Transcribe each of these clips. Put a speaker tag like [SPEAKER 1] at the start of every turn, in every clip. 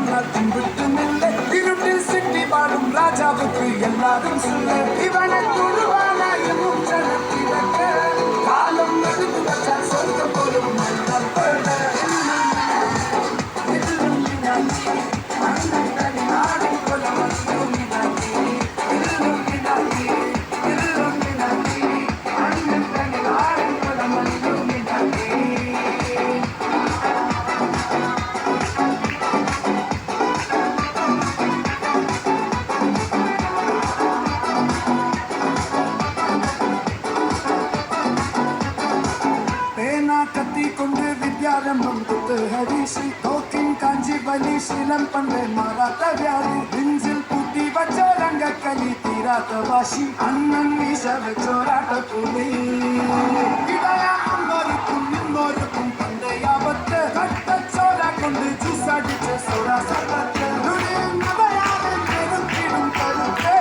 [SPEAKER 1] நம்ம கும்பிட்டு நில்ல இருட்டில் சிட்டி வாழும் ராஜாவுக்கு எல்லாரும் சொல்ல இவனை குழுவான எனும் ஜனத்திலக்க காலம் நடுவு வச்சால் சொந்த போலும் வித்யாரம்பம் குத்து ஹரிஷி தோக்கின் காஞ்சி பலி சீலம் பண்ண மாறாத்த வியாதி நெஞ்சில் பூட்டி வச்சோ ரங்க கலி தீராத்த வாசி அண்ணன் வீச வச்சோராட்ட புலி இடையா அம்போருக்கும் இம்போருக்கும் பண்டையாபத்து கட்ட சோடா கொண்டு ஜூஸ் அடிச்ச சோடா சர்பத்து நுழையும் பெரும் கருத்து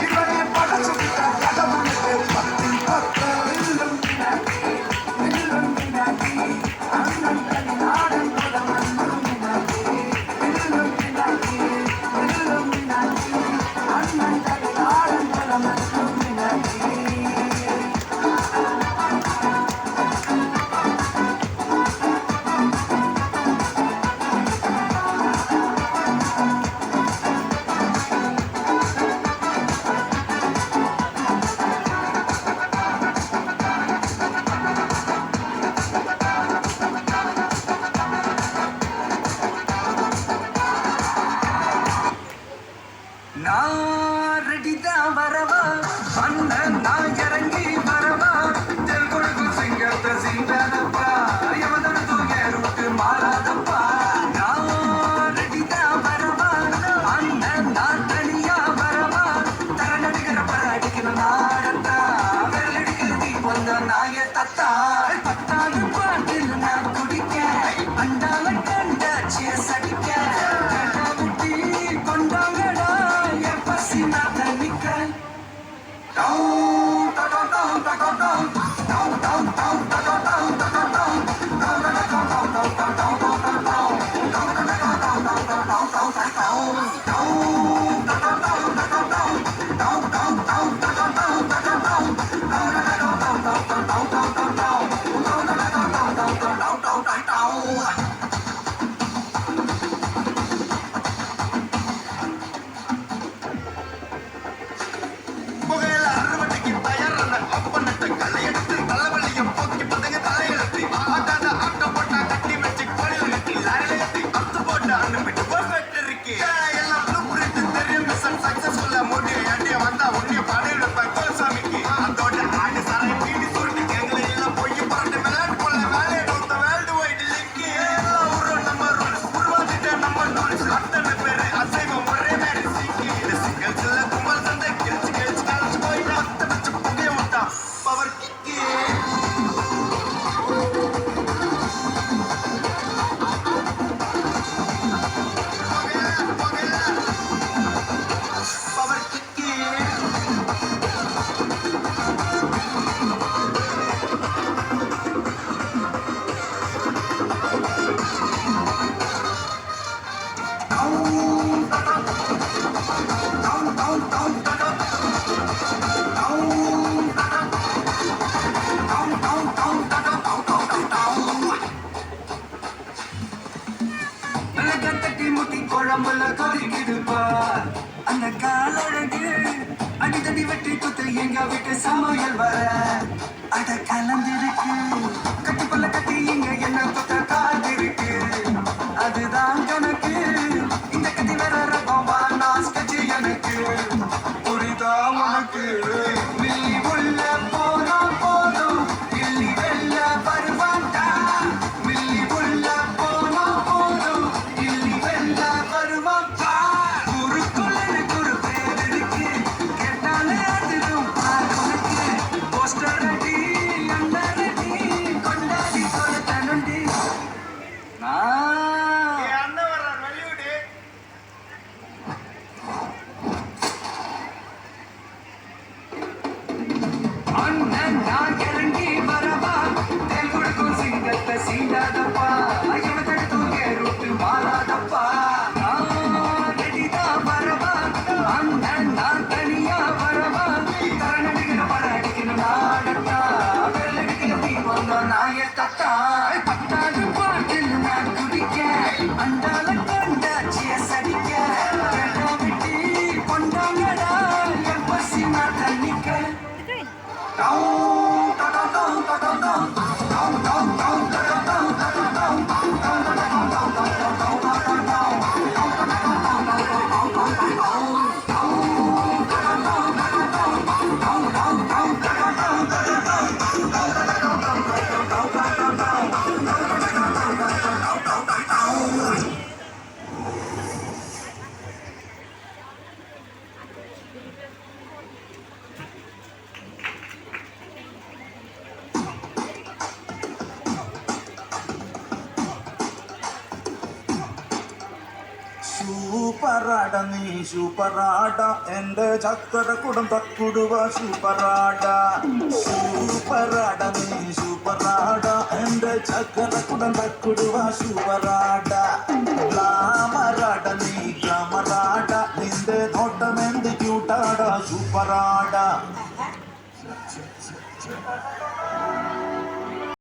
[SPEAKER 1] இவனை படைச்சு விட்ட கடவுளுக்கு பத்து பத்து வரவா அண்ணன் நான் இறங்கி வரவா தெல் கொடுக்கு சிங்கத்தை சிங்கனப்பா எவதன தூயருட்டு மாறாதப்பா நான் ரெடிதான் வரவா அண்ணன் நான் தனியா வரவா தர நடிக்கிற பர அடிக்கிற நாடத்தா வெல் அடிக்கிறது வந்த நாய தத்தா பத்தாது பாட்டில் நான் குடிக்க அண்டால கண்டாச்சிய சடிக்க விட்டி கொண்டாங்கடா என் பசி நான் குழம்புல கொதிக்குதுப்பா அந்த காலழகு அடித்தடி வெட்டி குத்து எங்க வீட்டு சமையல் வர அட கலந்திருக்கு கட்டிக்குள்ள கட்டி இங்க என்ன குத்த காத்திருக்கு அதுதான் கணக்கு இந்த கட்டி வேற ரகம்பா நான் ஸ்கெட்ச் எனக்கு புரிதா உனக்கு மில்லி உள்ள போனா போதும் இல்லி வெள்ள வருவாண்டா மில்லி உள்ள போனா போதும் இல்லி வெள்ள வருவாண்டா குறுக்குள்ள குறு பேர் இருக்கு கேட்டாலே அதிரும் பாருக்கு போஸ்டர் அடி அண்டரடி கொண்டாடி கொடுத்தனுண்டி
[SPEAKER 2] அண்ணன் வர்றார் வெளியூடு സൂപ്പറാട നീ സൂപ്പറാട എന്റെ ചക്കര കുടം തക്കുടുവ സൂപ്പറാട സൂപ്പറാട നീ സൂപ്പറാട എന്റെ ചക്കര കുടം തക്കുടുവ സൂപ്പറാട ഗ്ലാമറാട നീ ഗ്ലാമറാട നിന്റെ നോട്ടം എന്ത് ക്യൂട്ടാട സൂപ്പറാട